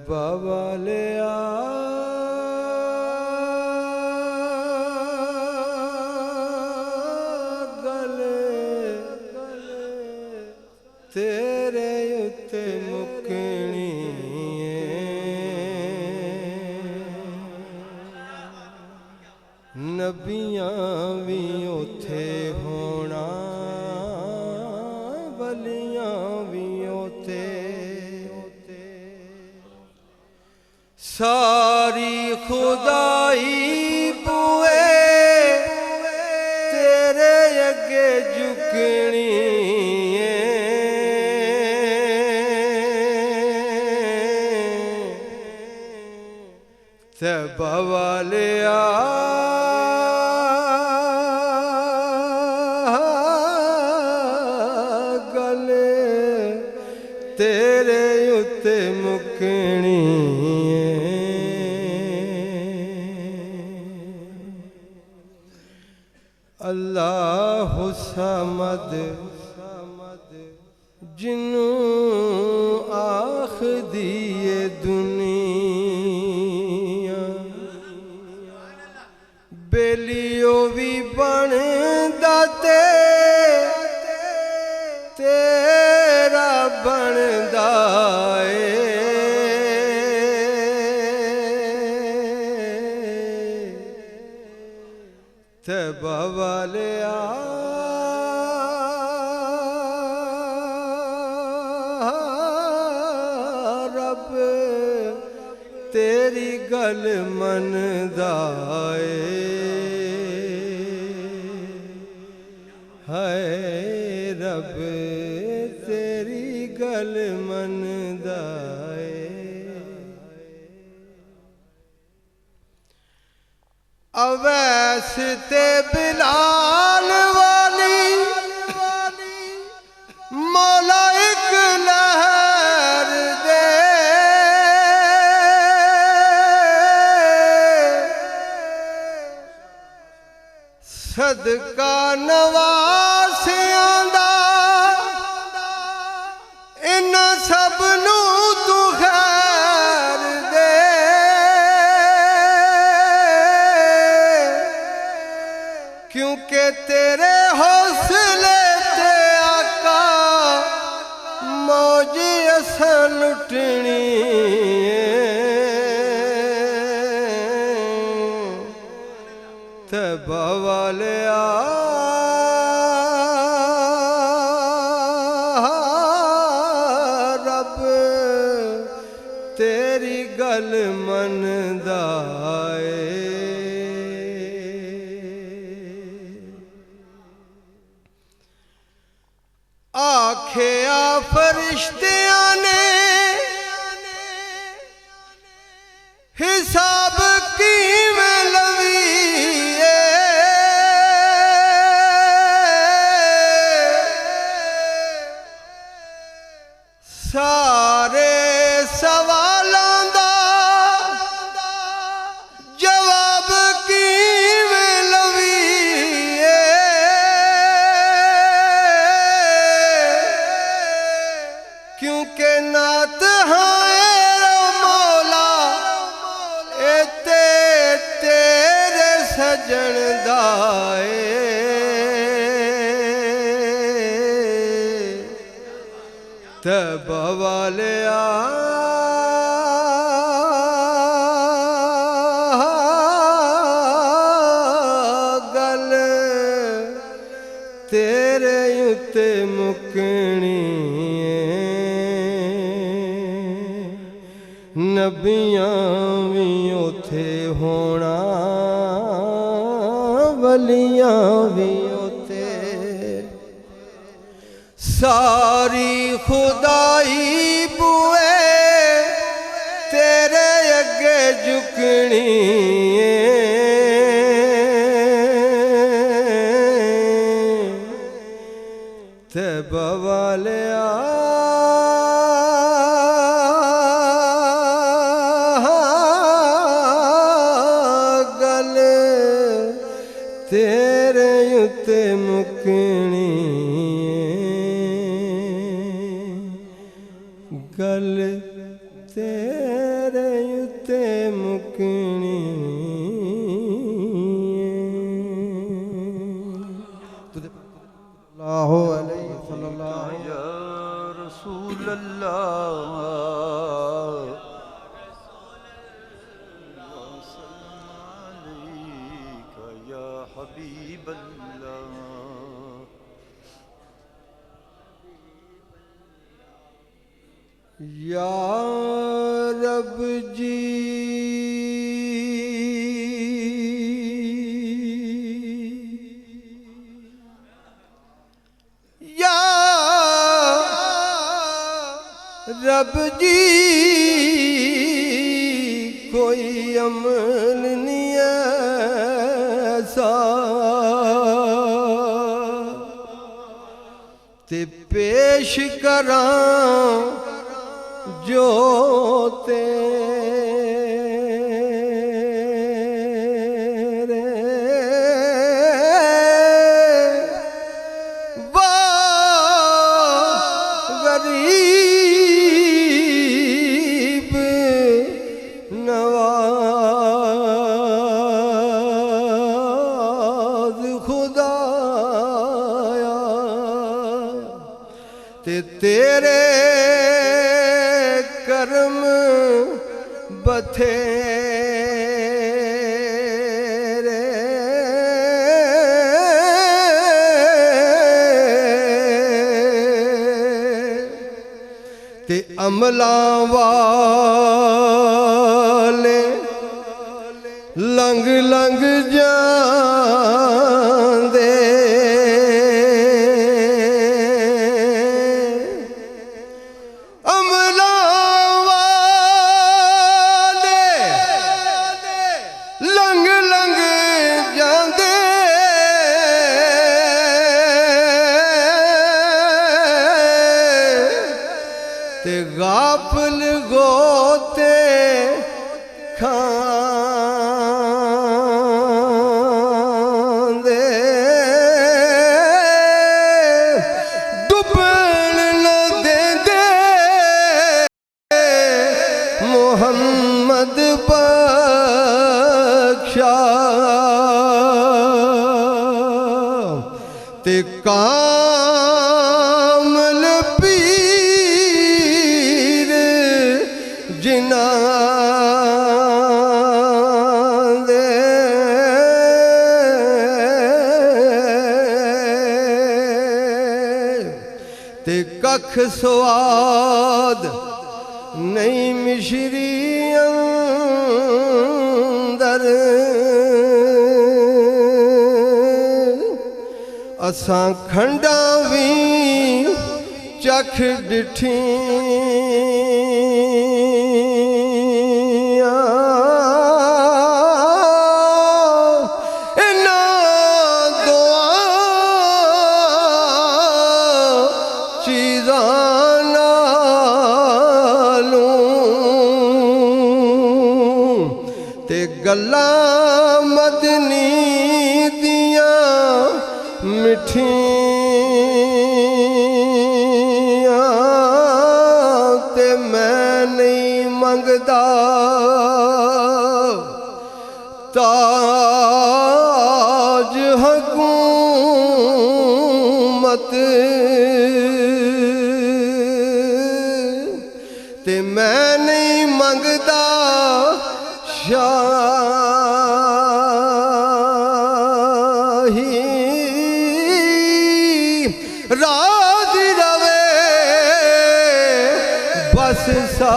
बाबालिया गले तेरे उत्ते मुकनी नबियां भी उथे होना वलियां भी उथे सारी खुदाई बुए तेरे अगे झुकनी ते बाबालिया गले तेरे उत्ते मुकनी अल्लाह समद जिन्नू आख दिए दुनिया बेलियो भी बन दाते तेरा बन दाए ते बाबालिया रब तेरी गल मनदा है रब तेरी गल मनदा अवैस ते बिलाल वाली मौला एक लहर दे सदका नवासियां दा इन सब नू तू खैर दे क्योंकि तेरे हौसले ते आका मौज असां लुटनी ते बाबालिया रब तेरी गल मनदा आखिया फरिश्तियां ने हिसाब किवें लवीए सारे सवालां दा जवाब किवें लवीए क्योंकि नात हाय मौला एते तेरे सजन दाए ते बाबालिया गल तेरे उत्ते मुकनी नबियां भी उथे होना वलियां भी उथे सारी खुदाई बुए तेरे अगे झुकनी ते बाबालिया तेरे उत्ते मुकनी गल तेरे रब जी या रब जी कोई अमल नहीं ऐसा ते पेश करां जो तेरे वाह गरीब नवाज खुदाया ते तेरे कर्म बथेरे ते अमलां वाले लंघ लंघ जांदे ते गाफिल गोते खांदे डुबण न देंदे मोहम्मद बख्शा ते कामल जिन्हां दे ते कख स्वाद नहीं मिश्री अंदर असां खंडां भी चख डिठी गल्लां मदनी दियां मिठियां ते मैं नहीं मंगदा ताज हुकूमत ते मैं नहीं मंगदा शाही राज रवे बस सा